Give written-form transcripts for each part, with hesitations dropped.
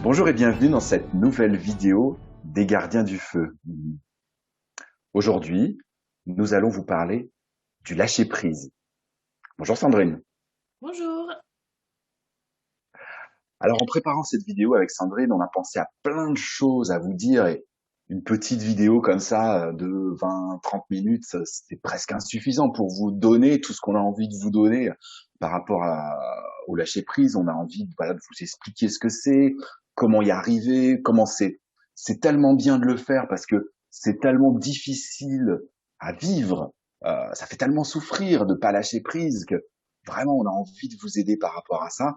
Bonjour et bienvenue dans cette nouvelle vidéo des gardiens du feu. Aujourd'hui, nous allons vous parler du lâcher-prise. Bonjour Sandrine. Bonjour. Alors en préparant cette vidéo avec Sandrine, on a pensé à plein de choses à vous dire et une petite vidéo comme ça de 20-30 minutes, c'est presque insuffisant pour vous donner tout ce qu'on a envie de vous donner par rapport au lâcher-prise. On a envie voilà, de vous expliquer ce que c'est, comment y arriver, comment c'est tellement bien de le faire parce que c'est tellement difficile à vivre, ça fait tellement souffrir de pas lâcher prise que vraiment on a envie de vous aider par rapport à ça.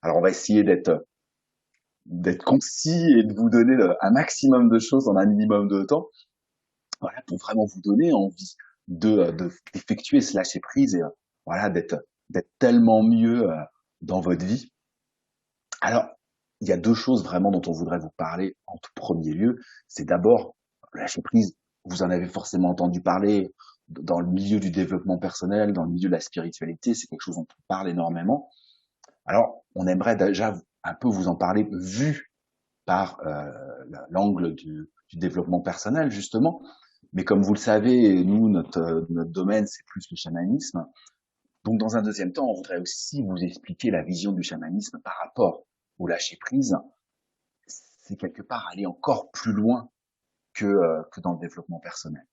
Alors on va essayer d'être concis et de vous donner un maximum de choses en un minimum de temps, voilà, pour vraiment vous donner envie d'effectuer ce lâcher prise et voilà, d'être tellement mieux dans votre vie. Alors, il y a deux choses vraiment dont on voudrait vous parler en tout premier lieu. C'est d'abord le lâcher prise. Vous en avez forcément entendu parler dans le milieu du développement personnel, dans le milieu de la spiritualité. C'est quelque chose dont on parle énormément. Alors, on aimerait déjà un peu vous en parler vu par l'angle du développement personnel, justement. Mais comme vous le savez, nous, notre domaine, c'est plus le chamanisme. Donc, dans un deuxième temps, on voudrait aussi vous expliquer la vision du chamanisme par rapport au lâcher-prise. C'est quelque part aller encore plus loin que dans le développement personnel.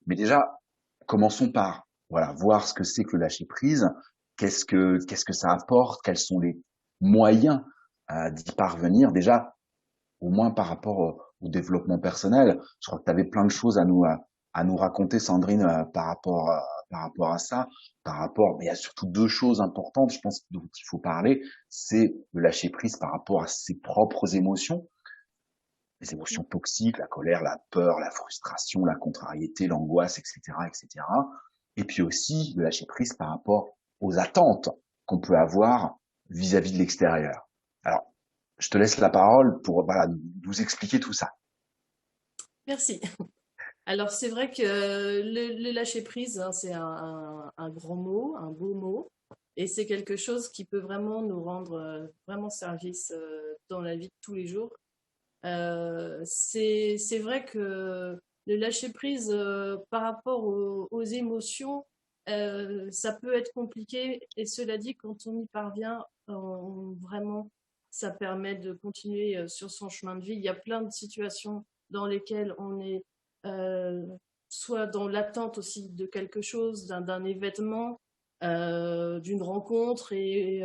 Mais déjà, commençons par voilà, voir ce que c'est que le lâcher-prise, qu'est-ce que ça apporte, quels sont les moyens d'y parvenir. Déjà, au moins par rapport au développement personnel. Je crois que tu avais plein de choses à nous raconter, Sandrine, par rapport à ça. Mais il y a surtout deux choses importantes, je pense, dont il faut parler. C'est le lâcher prise par rapport à ses propres émotions, les émotions toxiques, la colère, la peur, la frustration, la contrariété, l'angoisse, etc., etc. Et puis aussi le lâcher prise par rapport aux attentes qu'on peut avoir vis-à-vis de l'extérieur. Alors, je te laisse la parole pour voilà, nous expliquer tout ça. Merci. Alors c'est vrai que le lâcher prise, hein, c'est un grand mot, un beau mot, et c'est quelque chose qui peut vraiment nous rendre vraiment service dans la vie de tous les jours. C'est vrai que le lâcher prise par rapport aux émotions, ça peut être compliqué, et cela dit, quand on y parvient, vraiment, ça permet de continuer sur son chemin de vie. Il y a plein de situations dans lesquelles on est euh, soit dans l'attente aussi de quelque chose, d'un événement, d'une rencontre, et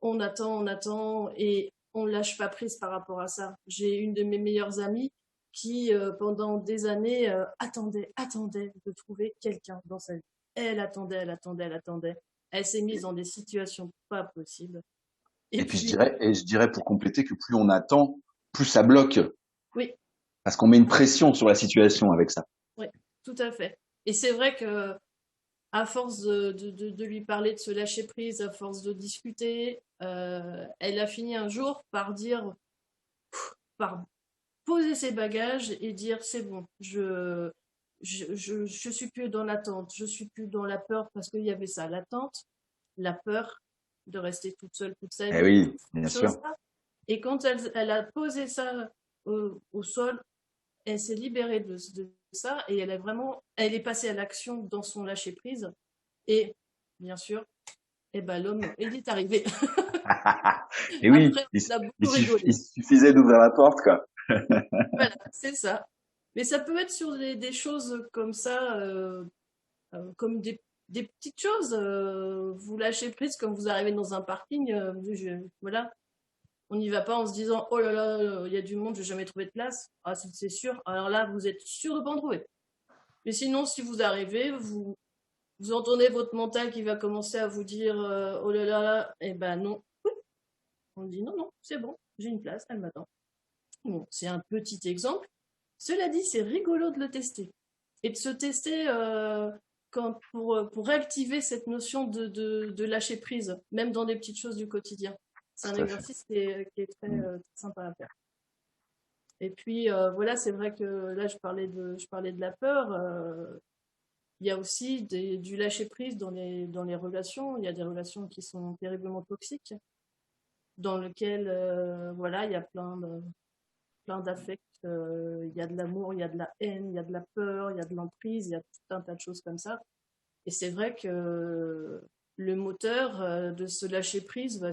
on attend, et on lâche pas prise par rapport à ça. J'ai une de mes meilleures amies qui, pendant des années, attendait de trouver quelqu'un dans sa vie. Elle attendait, elle attendait, elle attendait. Elle s'est mise dans des situations pas possibles. Et puis, Et je dirais pour compléter que plus on attend, plus ça bloque, oui, parce qu'on met une pression sur la situation avec ça. oui, tout à fait. Et c'est vrai que à force de lui parler de se lâcher prise, à force de discuter, elle a fini un jour par dire, par poser ses bagages et dire c'est bon, je suis plus dans l'attente, je suis plus dans la peur, parce qu'il y avait ça, l'attente, la peur de rester toute seule toute sa Eh vie, oui, toutes bien ces sûr. choses-là. Et quand elle a posé ça au sol, elle s'est libérée de ça, et elle est passée à l'action dans son lâcher prise. Et bien sûr, eh ben, l'homme, il est arrivé. Et oui, Après, on a beaucoup il rigolé. suffisait d'ouvrir la porte, quoi. Voilà, c'est ça. Mais ça peut être sur des choses comme ça, comme des petites choses. Vous lâchez prise quand vous arrivez dans un parking. Voilà, on n'y va pas en se disant oh là là, il y a du monde, je n'ai jamais trouvé de place. Ah, c'est sûr. Alors là, vous êtes sûr de ne pas en trouver. Mais sinon, si vous arrivez, vous entendez votre mental qui va commencer à vous dire oh là là, là, eh ben non. On dit non, non, c'est bon, j'ai une place, elle m'attend. Bon, c'est un petit exemple. Cela dit, c'est rigolo de le tester. Et de se tester pour réactiver cette notion de lâcher prise, même dans des petites choses du quotidien. C'est un Tout à fait. exercice qui est très, Mm. très sympa à faire. Et puis voilà, c'est vrai que là, je parlais de la peur. Il y a aussi du lâcher prise dans les relations. Il y a des relations qui sont terriblement toxiques. dans lequel, voilà, il y a plein d'affects. Il y a de l'amour, il y a de la haine, il y a de la peur, il y a de l'emprise, il y a tout un tas de choses comme ça. Et c'est vrai que le moteur de se lâcher prise, bah,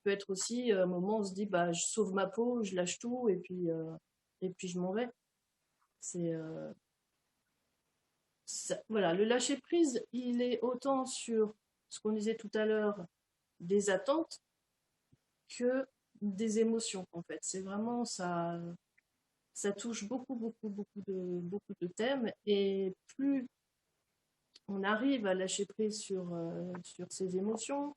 peut être aussi un moment où on se dit, bah, je sauve ma peau, je lâche tout et puis je m'en vais. C'est voilà, le lâcher prise, il est autant sur ce qu'on disait tout à l'heure, des attentes que des émotions en fait. C'est vraiment ça touche beaucoup de thèmes et plus on arrive à lâcher prise sur ses émotions,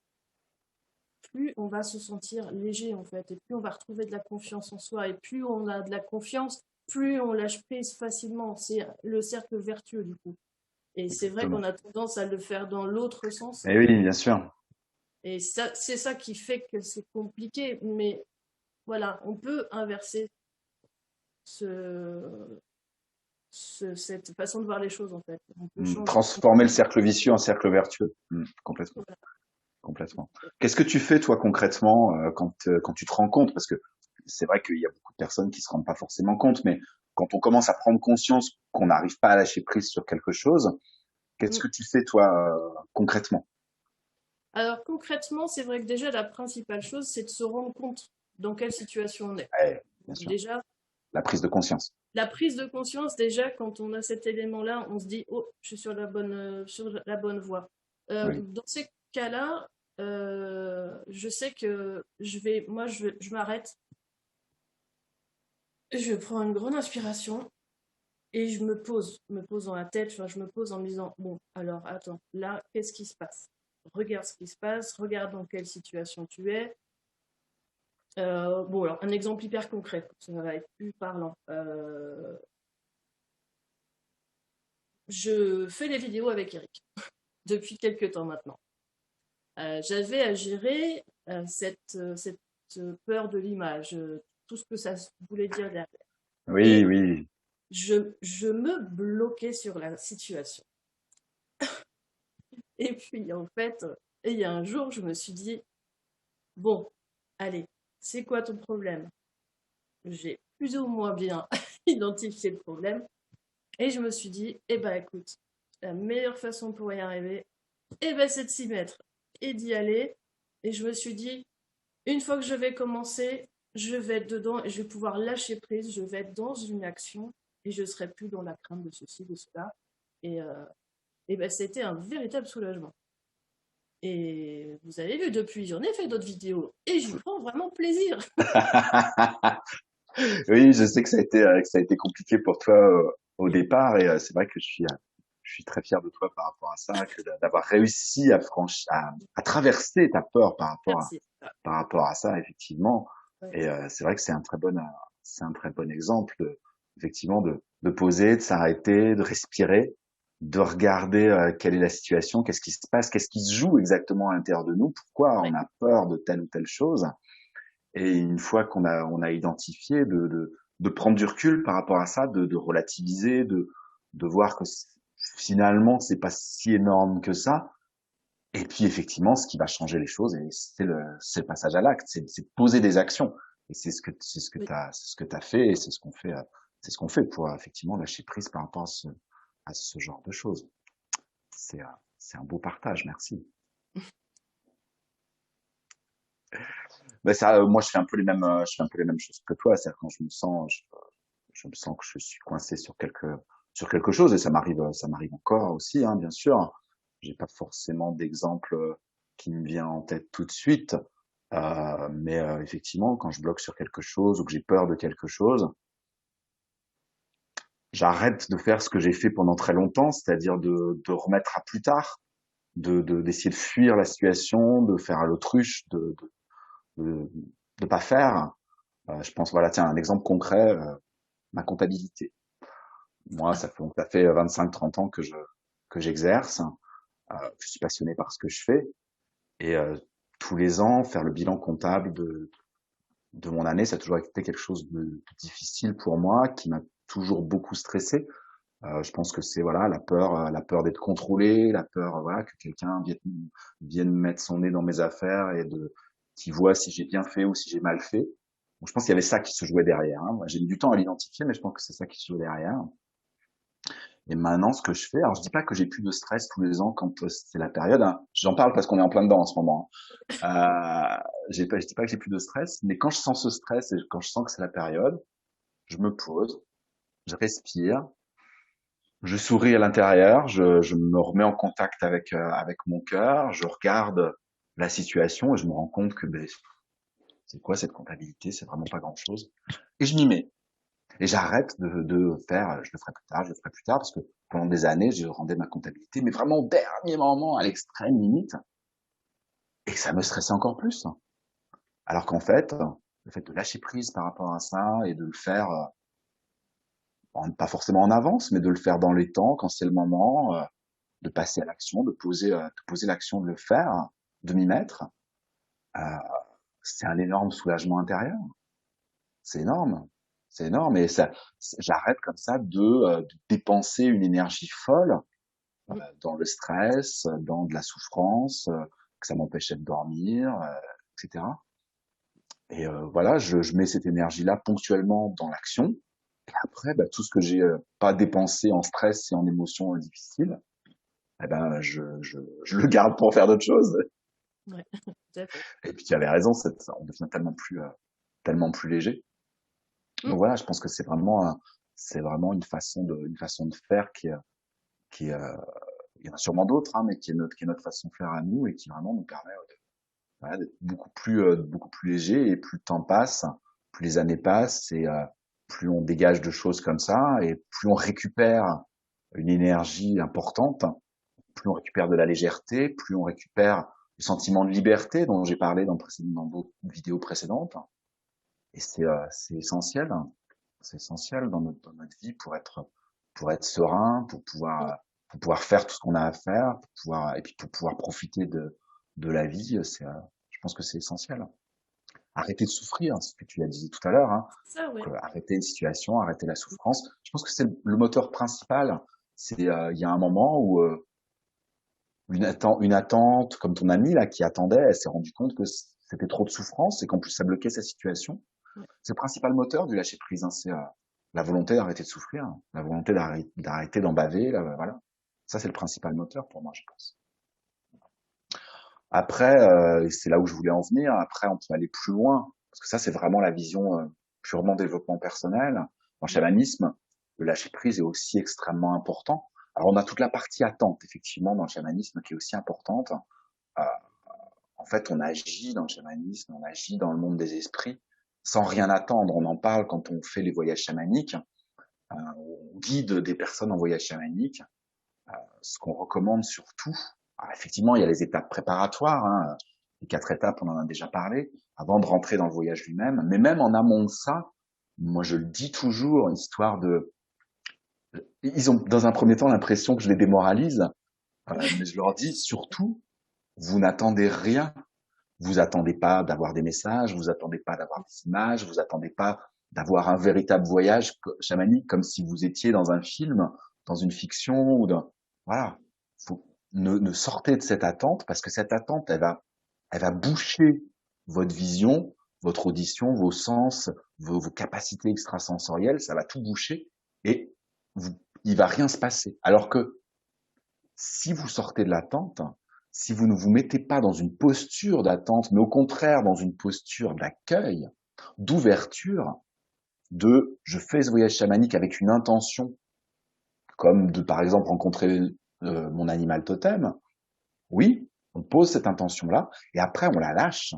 plus on va se sentir léger en fait, et plus on va retrouver de la confiance en soi, et plus on a de la confiance, plus on lâche prise facilement. C'est le cercle vertueux du coup. Et c'est vrai qu'on Exactement. a tendance à le faire dans l'autre sens, Et oui, bien sûr. et ça, c'est ça qui fait que c'est compliqué. Mais voilà, on peut inverser ce, cette façon de voir les choses en fait. On peut changer. Transformer le cercle vicieux en cercle vertueux. Complètement. Complètement. Qu'est-ce que tu fais toi concrètement quand tu te rends compte? Parce que c'est vrai qu'il y a beaucoup de personnes qui se rendent pas forcément compte, mais quand on commence à prendre conscience qu'on n'arrive pas à lâcher prise sur quelque chose, qu'est-ce Mm. que tu fais toi concrètement? Alors concrètement, c'est vrai que déjà la principale chose, c'est de se rendre compte dans quelle situation on est. Ouais, bien Donc, sûr. déjà, La prise de conscience. la prise de conscience, déjà, quand on a cet élément-là, on se dit, oh, je suis sur la bonne voie. Oui. Dans ces cas-là, je sais que je m'arrête, je prends une grande inspiration et je me pose dans la tête, enfin, je me pose en me disant, bon, alors attends, là, qu'est-ce qui se passe? Regarde ce qui se passe, regarde dans quelle situation tu es. Bon, alors, un exemple hyper concret, ça va être plus parlant. Je fais des vidéos avec Eric depuis quelques temps maintenant. J'avais à gérer cette peur de l'image, tout ce que ça voulait dire derrière. Oui, Et oui. je me bloquais sur la situation. Et puis, en fait, il y a un jour, je me suis dit, bon, allez, c'est quoi ton problème? J'ai plus ou moins bien identifié le problème. Et je me suis dit, eh ben écoute, la meilleure façon pour y arriver, eh ben, c'est de s'y mettre et d'y aller. Et je me suis dit, une fois que je vais commencer, je vais être dedans et je vais pouvoir lâcher prise, je vais être dans une action et je ne serai plus dans la crainte de ceci, de cela. Et, euh, et ben, c'était un véritable soulagement. Et vous avez vu, depuis, j'en ai fait d'autres vidéos et j'y prends vraiment plaisir. Oui, je sais que ça a été compliqué pour toi au départ et c'est vrai que je suis très fier de toi par rapport à ça, que d'avoir réussi à traverser ta peur Merci. par rapport à ça, effectivement. Ouais, Et c'est vrai que c'est un très bon exemple, effectivement, de poser, de s'arrêter, de respirer, de regarder quelle est la situation, qu'est-ce qui se passe, qu'est-ce qui se joue exactement à l'intérieur de nous, pourquoi on ouais, a peur de telle ou telle chose. Et une fois on a identifié, de prendre du recul par rapport à ça, de relativiser, de voir que finalement c'est pas si énorme que ça. Et puis effectivement, ce qui va changer les choses, et c'est le passage à l'acte, c'est de poser des actions. Et oui. c'est ce que t'as fait, et c'est ce qu'on fait pour effectivement lâcher prise par rapport à ce genre de choses. C'est un beau partage, merci. Ben ça, moi je fais un peu les mêmes, je fais un peu les mêmes choses que toi. C'est-à-dire quand je me sens que je suis coincé sur quelque chose, et ça m'arrive encore aussi, hein, bien sûr. J'ai pas forcément d'exemple qui me vient en tête tout de suite, mais effectivement, quand je bloque sur quelque chose ou que j'ai peur de quelque chose, j'arrête de faire ce que j'ai fait pendant très longtemps, c'est-à-dire de remettre à plus tard, d'essayer de fuir la situation, de faire à l'autruche, de, de pas faire. Je pense, voilà, tiens, un exemple concret, ma comptabilité. Moi, ça fait 25-30 ans que j'exerce, que je suis passionné par ce que je fais, et tous les ans, faire le bilan comptable de mon année, ça a toujours été quelque chose de difficile pour moi, qui m'a toujours beaucoup stressé. Je pense que c'est voilà la peur d'être contrôlé, la peur voilà que quelqu'un vienne mettre son nez dans mes affaires et de qui voit si j'ai bien fait ou si j'ai mal fait. Donc, je pense qu'il y avait ça qui se jouait derrière. Hein. Moi, j'ai mis du temps à l'identifier, mais je pense que c'est ça qui se jouait derrière. Et maintenant, ce que je fais, alors je dis pas que j'ai plus de stress tous les ans quand c'est la période. Hein. J'en parle parce qu'on est en plein dedans en ce moment. Je dis pas que j'ai plus de stress, mais quand je sens ce stress et quand je sens que c'est la période, je me pose, je respire, je souris à l'intérieur, je me remets en contact avec mon cœur, je regarde la situation et je me rends compte que ben, c'est quoi cette comptabilité, c'est vraiment pas grand-chose. Et je m'y mets. Et j'arrête de faire, je le ferai plus tard, je le ferai plus tard, parce que pendant des années, je rendais ma comptabilité, mais vraiment au dernier moment, à l'extrême limite, et ça me stressait encore plus. Alors qu'en fait, le fait de lâcher prise par rapport à ça et de le faire, pas forcément en avance, mais de le faire dans les temps, quand c'est le moment, de passer à l'action, de poser l'action de le faire, de m'y mettre, euh, c'est un énorme soulagement intérieur. C'est énorme. C'est énorme. Et ça, j'arrête comme ça de dépenser une énergie folle dans le stress, dans de la souffrance, que ça m'empêchait de dormir, etc. Et voilà, je mets cette énergie-là ponctuellement dans l'action. Et après, bah, tout ce que j'ai pas dépensé en stress et en émotions difficiles, eh ben, je le garde pour faire d'autres choses. Ouais, tout à fait. Et puis tu avais raison, on devient tellement plus léger. Mm. Donc voilà, je pense que c'est vraiment une façon de faire qui est, il y en a sûrement d'autres, hein, mais qui est notre façon de faire à nous et qui vraiment nous permet voilà, d'être beaucoup plus léger et plus le temps passe, plus les années passent et plus on dégage de choses comme ça et plus on récupère une énergie importante, plus on récupère de la légèreté, plus on récupère le sentiment de liberté dont j'ai parlé dans d'autres vidéos précédentes. Et c'est essentiel. C'est essentiel dans notre vie pour être serein, pour pouvoir faire tout ce qu'on a à faire, pour pouvoir, et puis pour pouvoir profiter de la vie. Je pense que c'est essentiel. Arrêter de souffrir, c'est ce que tu as dit tout à l'heure. Hein. Ça, ouais. Donc, arrêter une situation, arrêter la souffrance. Je pense que c'est le moteur principal. Il y a un moment où une attente, comme ton amie là qui attendait, elle s'est rendue compte que c'était trop de souffrance et qu'en plus ça bloquait sa situation. Ouais. C'est le principal moteur du lâcher prise, hein, c'est la volonté d'arrêter de souffrir, hein, la volonté d'arrêter d'en baver, là, voilà. Ça, c'est le principal moteur pour moi, je pense. Après, c'est là où je voulais en venir. Après, on peut aller plus loin, parce que ça, c'est vraiment la vision purement développement personnel. Dans le chamanisme, le lâcher prise est aussi extrêmement important. Alors, on a toute la partie attente, effectivement, dans le chamanisme, qui est aussi importante. Euh, En fait, on agit dans le chamanisme, on agit dans le monde des esprits sans rien attendre. On en parle quand on fait les voyages chamaniques. On guide des personnes en voyage chamanique. Ce qu'on recommande surtout, alors effectivement, il y a les étapes préparatoires. Hein, les 4 étapes, on en a déjà parlé, avant de rentrer dans le voyage lui-même. Mais même en amont de ça, moi je le dis toujours, histoire de... Ils ont dans un premier temps l'impression que je les démoralise, mais je leur dis surtout, vous n'attendez rien. Vous attendez pas d'avoir des messages, vous attendez pas d'avoir des images, vous attendez pas d'avoir un véritable voyage chamanique comme si vous étiez dans un film, dans une fiction ou dans, voilà. Ne sortez de cette attente parce que cette attente, elle va boucher votre vision, votre audition, vos sens, vos capacités extrasensorielles, ça va tout boucher et il va rien se passer. Alors que si vous sortez de l'attente, si vous ne vous mettez pas dans une posture d'attente, mais au contraire dans une posture d'accueil, d'ouverture, de je fais ce voyage chamanique avec une intention, comme de par exemple rencontrer mon animal totem, oui, on pose cette intention-là, et après on la lâche,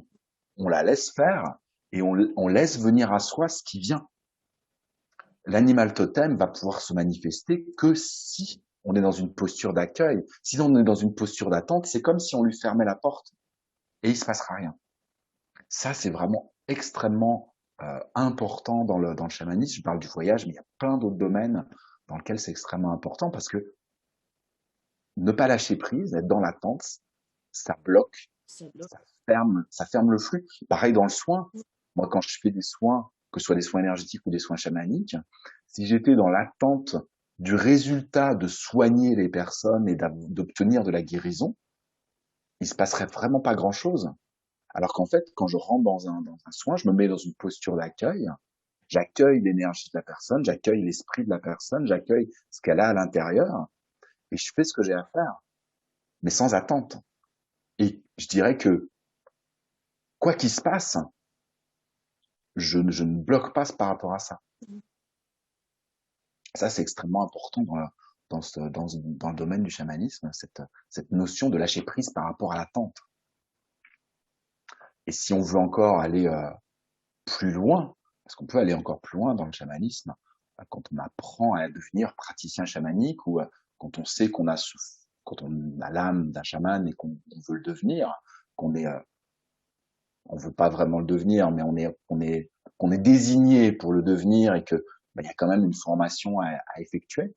on la laisse faire, et on laisse venir à soi ce qui vient. L'animal totem va pouvoir se manifester que si on est dans une posture d'accueil. Si on est dans une posture d'attente, c'est comme si on lui fermait la porte et il se passera rien. Ça, c'est vraiment extrêmement important dans le chamanisme. Je parle du voyage, mais il y a plein d'autres domaines dans lesquels c'est extrêmement important parce que ne pas lâcher prise, être dans l'attente, ça bloque, Ça bloque. ça ferme le flux. Pareil dans le soin. Moi, quand je fais des soins, que ce soit des soins énergétiques ou des soins chamaniques, si j'étais dans l'attente du résultat de soigner les personnes et d'obtenir de la guérison, il se passerait vraiment pas grand-chose. Alors qu'en fait, quand je rentre dans un soin, je me mets dans une posture d'accueil, j'accueille l'énergie de la personne, j'accueille l'esprit de la personne, j'accueille ce qu'elle a à l'intérieur, et je fais ce que j'ai à faire, mais sans attente. Et je dirais que, quoi qu'il se passe, je ne bloque pas par rapport à ça. Ça, c'est extrêmement important dans le domaine du chamanisme, cette notion de lâcher prise par rapport à l'attente. Et si on veut encore aller plus loin, parce qu'on peut aller encore plus loin dans le chamanisme, quand on apprend à devenir praticien chamanique ou quand on sait quand on a l'âme d'un chaman et qu'on veut le devenir, qu'on est, on veut pas vraiment le devenir, mais qu'on est désigné pour le devenir et que il y a quand même une formation à effectuer.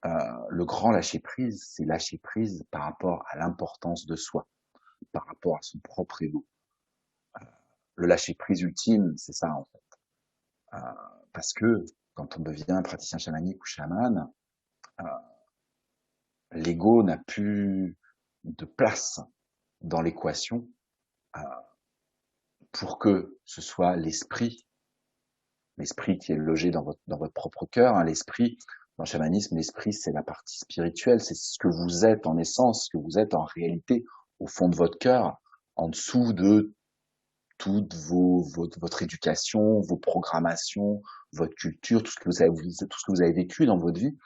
Le grand lâcher prise, c'est lâcher prise par rapport à l'importance de soi, par rapport à son propre ego. Le lâcher prise ultime, c'est ça en fait. Parce que quand on devient praticien chamanique ou chaman, euh, l'ego n'a plus de place dans l'équation euh, pour que ce soit l'esprit qui est logé dans votre propre cœur. Hein, l'esprit, dans le chamanisme, l'esprit, c'est la partie spirituelle, c'est ce que vous êtes en essence, ce que vous êtes en réalité au fond de votre cœur, en dessous de toute votre éducation, vos programmations, votre culture, tout ce que vous avez vécu dans votre vie.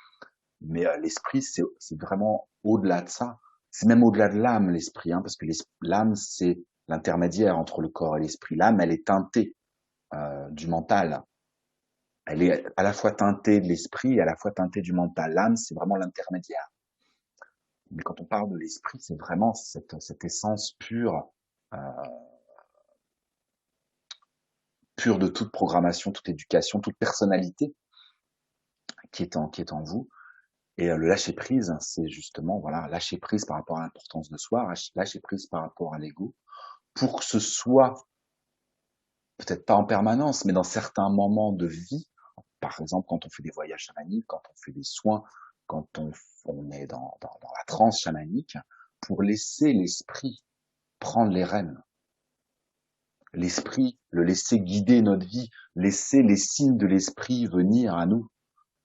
Mais l'esprit, c'est vraiment au-delà de ça. C'est même au-delà de l'âme, l'esprit, hein, parce que l'âme, c'est l'intermédiaire entre le corps et l'esprit. L'âme, elle est teintée du mental. Elle est à la fois teintée de l'esprit et à la fois teintée du mental. L'âme, c'est vraiment l'intermédiaire. Mais quand on parle de l'esprit, c'est vraiment cette essence pure, euh, pure de toute programmation, toute éducation, toute personnalité qui est en vous. Et le lâcher prise, c'est justement, voilà, lâcher prise par rapport à l'importance de soi, lâcher prise par rapport à l'ego, pour que ce soit, peut-être pas en permanence, mais dans certains moments de vie, par exemple quand on fait des voyages chamaniques, quand on fait des soins, quand on est dans la transe chamanique, pour laisser l'esprit prendre les rênes, l'esprit, le laisser guider notre vie, laisser les signes de l'esprit venir à nous.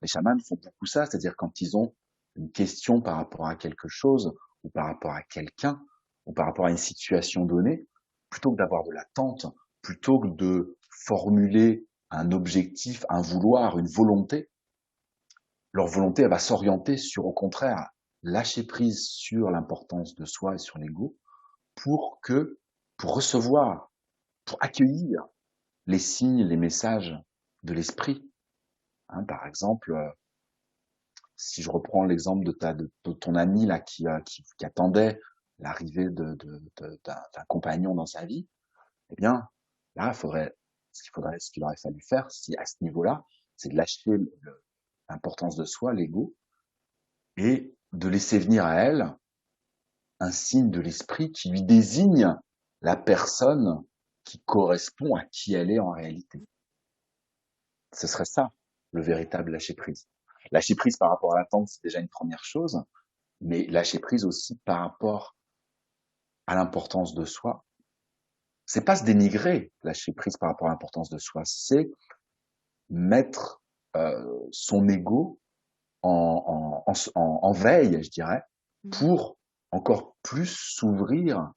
Les chamans font beaucoup ça, c'est-à-dire quand ils ont une question par rapport à quelque chose, ou par rapport à quelqu'un, ou par rapport à une situation donnée, plutôt que d'avoir de l'attente, plutôt que de formuler un objectif, un vouloir, une volonté, leur volonté, elle va s'orienter sur, au contraire, lâcher prise sur l'importance de soi et sur l'ego pour pour recevoir, pour accueillir les signes, les messages de l'esprit. Hein, par exemple, si je reprends l'exemple de ton ami là qui attendait l'arrivée d'un compagnon dans sa vie, eh bien, là, ce qu'il aurait fallu faire, si à ce niveau-là, c'est de lâcher l'importance de soi, l'ego, et de laisser venir à elle un signe de l'esprit qui lui désigne la personne qui correspond à qui elle est en réalité. Ce serait ça, le véritable lâcher prise. Lâcher prise par rapport à l'attente, c'est déjà une première chose, mais lâcher prise aussi par rapport à l'importance de soi. C'est pas se dénigrer, lâcher prise par rapport à l'importance de soi, c'est mettre son ego en veille, je dirais, pour encore plus s'ouvrir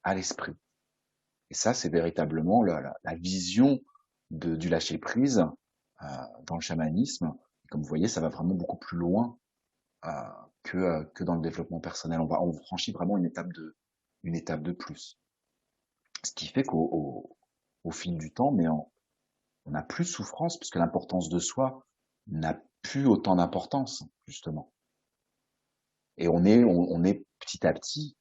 à l'esprit. Et ça, c'est véritablement la vision du lâcher prise dans le chamanisme. Et comme vous voyez, ça va vraiment beaucoup plus loin euh, que dans le développement personnel. On franchit vraiment une étape de plus. Ce qui fait au fil du temps, mais on n'a plus de souffrance puisque l'importance de soi n'a plus autant d'importance, justement. Et on est petit à petit,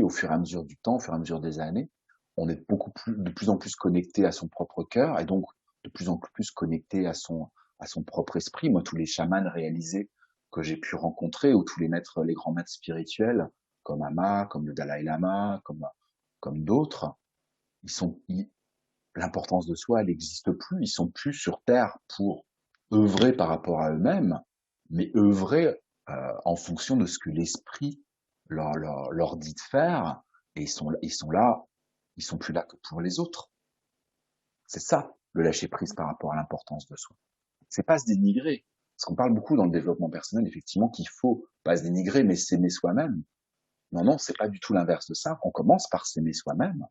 au fur et à mesure du temps, au fur et à mesure des années, on est de plus en plus connecté à son propre cœur et donc de plus en plus connecté à son propre esprit. Moi, tous les chamans réalisés que j'ai pu rencontrer, ou tous les grands maîtres spirituels, comme Ama, comme le Dalai Lama, comme d'autres, l'importance de soi, elle n'existe plus. Ils sont plus sur Terre pour œuvrer par rapport à eux-mêmes, mais œuvrer en fonction de ce que l'esprit leur dit de faire Et ils sont là, ils sont plus là que pour les autres. C'est ça, le lâcher prise par rapport à l'importance de soi. C'est pas se dénigrer. Parce qu'on parle beaucoup dans le développement personnel, effectivement, qu'il faut pas se dénigrer, mais s'aimer soi-même. Non, non, c'est pas du tout l'inverse de ça. On commence par s'aimer soi-même.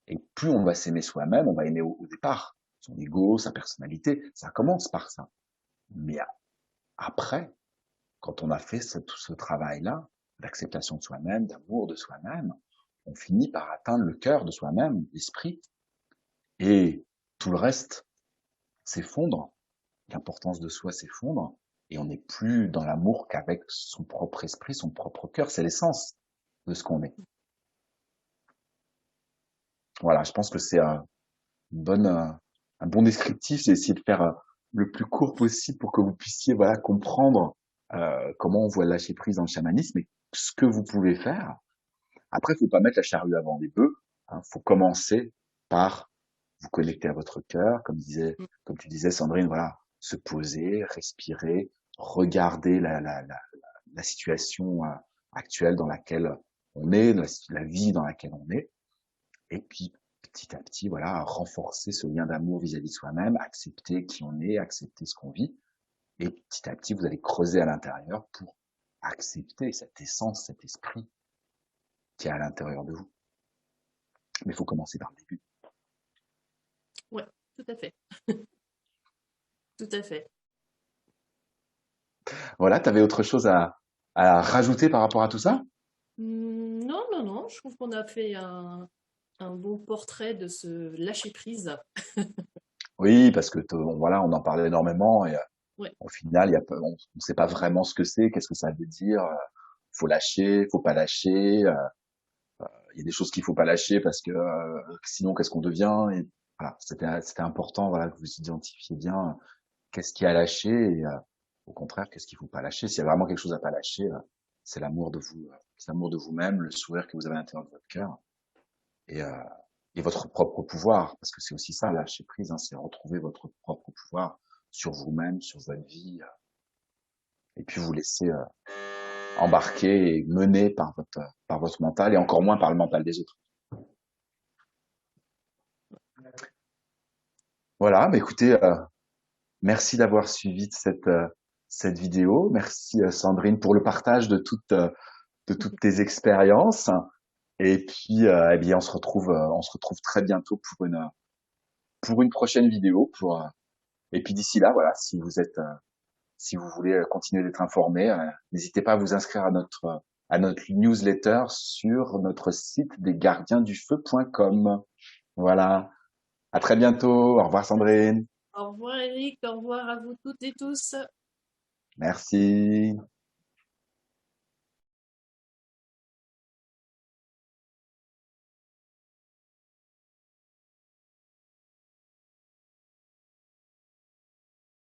Et plus on va s'aimer soi-même, on va aimer au départ son ego, sa personnalité. Ça commence par ça. Mais après, quand on a fait tout ce travail-là, d'acceptation de soi-même, d'amour de soi-même, on finit par atteindre le cœur de soi-même, l'esprit. Et tout le reste s'effondre. L'importance de soi s'effondre. Et on n'est plus dans l'amour qu'avec son propre esprit, son propre cœur. C'est l'essence de ce qu'on est. Voilà, je pense que c'est un bon descriptif. J'ai essayé de faire le plus court possible pour que vous puissiez voilà comprendre comment on voit le lâcher prise dans le chamanisme et ce que vous pouvez faire. Après, il faut pas mettre la charrue avant les bœufs. Hein. Faut commencer par vous connecter à votre cœur, comme tu disais, Sandrine. Voilà, se poser, respirer, regarder la situation actuelle dans laquelle on est, la vie dans laquelle on est, et puis petit à petit, voilà, renforcer ce lien d'amour vis-à-vis de soi-même, accepter qui on est, accepter ce qu'on vit, et petit à petit, vous allez creuser à l'intérieur pour accepter cette essence, cet esprit qui est à l'intérieur de vous. Mais il faut commencer par le début. Ouais, tout à fait. Tout à fait. Voilà, tu avais autre chose à rajouter par rapport à tout ça? Non, non, non, je trouve qu'on a fait un bon portrait de ce lâcher prise. Oui, parce que voilà, on en parle énormément et Ouais, au final, on ne sait pas vraiment ce que c'est, qu'est-ce que ça veut dire. Faut lâcher, faut pas lâcher. Il y a des choses qu'il faut pas lâcher parce que sinon, qu'est-ce qu'on devient? Et voilà, c'était important, voilà, que vous identifiez bien qu'est-ce qu'il y a à lâcher et au contraire, qu'est-ce qu'il faut pas lâcher. S'il y a vraiment quelque chose à pas lâcher, c'est l'amour de vous, c'est l'amour de vous-même, le sourire que vous avez à l'intérieur de votre cœur et, euh, et votre propre pouvoir, parce que c'est aussi ça, lâcher prise, hein, c'est retrouver votre propre pouvoir sur vous-même, sur votre vie, et puis vous laisser embarquer et mener par votre mental et encore moins par le mental des autres. Voilà, mais écoutez, merci d'avoir suivi cette vidéo. Merci Sandrine pour le partage de toutes tes expériences. Et puis, eh bien, on se retrouve très bientôt pour une prochaine vidéo. Et puis d'ici là, voilà, si vous voulez continuer d'être informé, n'hésitez pas à vous inscrire à notre newsletter sur notre site desgardiensdufeu.com. Voilà. À très bientôt. Au revoir Sandrine. au revoir Eric, au revoir à vous toutes et tous. Merci.